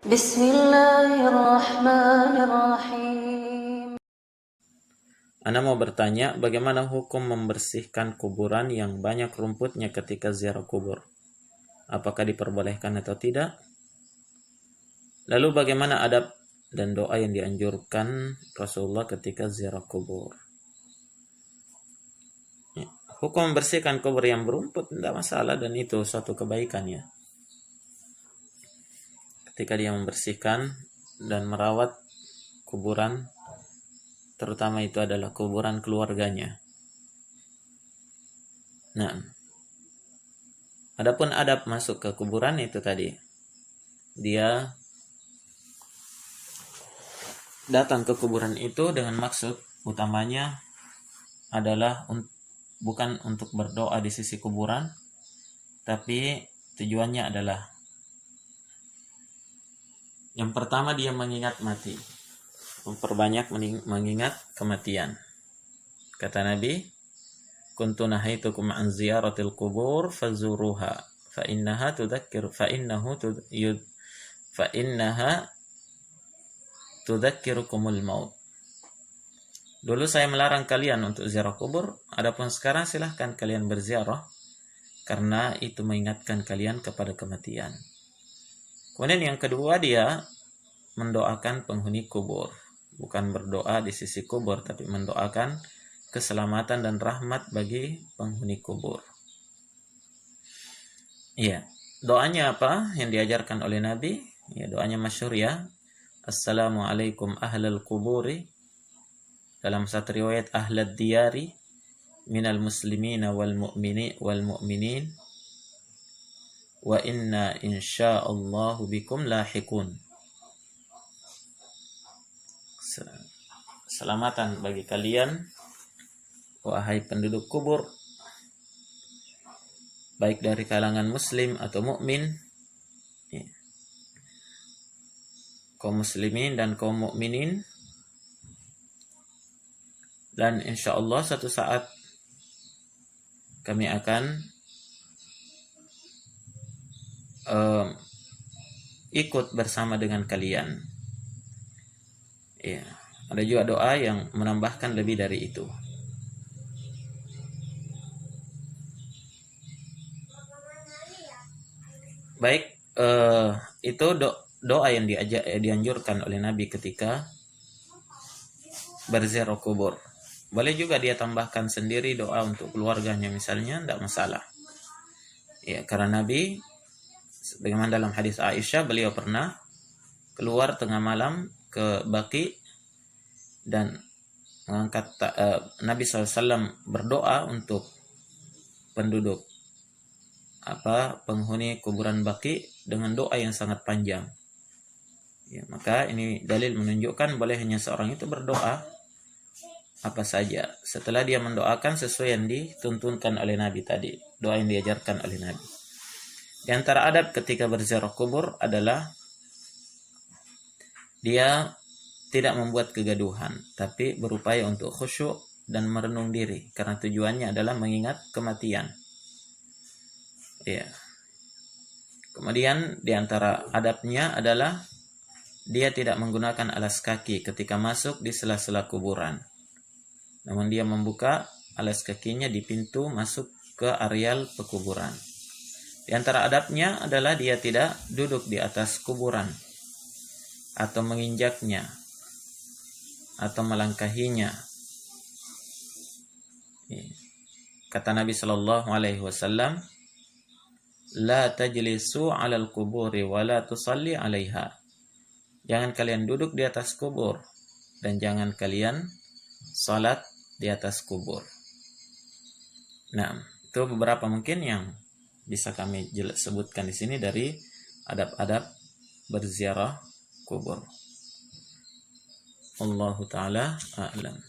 Bismillahirrahmanirrahim. Ana mau bertanya, bagaimana hukum membersihkan kuburan yang banyak rumputnya ketika ziarah kubur? Apakah diperbolehkan atau tidak? Lalu bagaimana adab dan doa yang dianjurkan Rasulullah ketika ziarah kubur? Ya, hukum membersihkan kubur yang berumput tidak masalah dan itu suatu kebaikan ya. Ketika dia membersihkan dan merawat kuburan, terutama itu adalah kuburan keluarganya. Nah, adapun adab masuk ke kuburan itu tadi, dia datang ke kuburan itu dengan maksud utamanya adalah bukan untuk berdoa di sisi kuburan, tapi tujuannya adalah yang pertama dia mengingat mati, memperbanyak mengingat kematian. Kata Nabi, kuntu nahaitukum an ziyaratil qubur fazuruha fa innaha tudzakirukumul maut. Dulu saya melarang kalian untuk ziarah kubur, adapun sekarang silahkan kalian berziarah karena itu mengingatkan kalian kepada kematian. Kemudian yang kedua dia mendoakan penghuni kubur, bukan berdoa di sisi kubur tapi mendoakan keselamatan dan rahmat bagi penghuni kubur. Iya, doanya apa yang diajarkan oleh Nabi? Ya, doanya masyhur ya. Assalamualaikum ahlal kuburi, dalam satu riwayat ahlad diyari minal muslimina wal mu'minin wa inna insyaallahu bikum lahiqun. Selamatan bagi kalian wahai penduduk kubur, baik dari kalangan muslim atau mukmin, kaum muslimin dan kaum mukminin, dan insyaallah satu saat kami akan ikut bersama dengan kalian. Ya, ada juga doa yang menambahkan lebih dari itu. Baik, itu doa yang dianjurkan oleh Nabi ketika berziarah kubur. Boleh juga dia tambahkan sendiri doa untuk keluarganya misalnya, tidak masalah. Ya, karena Nabi, bagaimana dalam hadis Aisyah, beliau pernah keluar tengah malam ke Baqi dan mengangkat Nabi SAW berdoa untuk penduduk penghuni kuburan Baqi dengan doa yang sangat panjang. Ya, maka ini dalil menunjukkan bolehnya seorang itu berdoa apa saja setelah dia mendoakan sesuai yang dituntunkan oleh Nabi tadi, doa yang diajarkan oleh Nabi. Di antara adab ketika berziarah kubur adalah dia tidak membuat kegaduhan, tapi berupaya untuk khusyuk dan merenung diri, karena tujuannya adalah mengingat kematian. Ya. Kemudian di antara adabnya adalah dia tidak menggunakan alas kaki ketika masuk di sela-sela kuburan, namun dia membuka alas kakinya di pintu masuk ke areal pekuburan. Di antara adabnya adalah dia tidak duduk di atas kuburan atau menginjaknya atau melangkahinya. Kata Nabi Shallallahu Alaihi Wasallam, la tajlisu 'alal kuburi wa la tusalli 'alaiha. Jangan kalian duduk di atas kubur dan jangan kalian salat di atas kubur. Nah, itu beberapa mungkin yang bisa kami sebutkan di sini dari adab-adab berziarah kubur. Allahu ta'ala a'lam.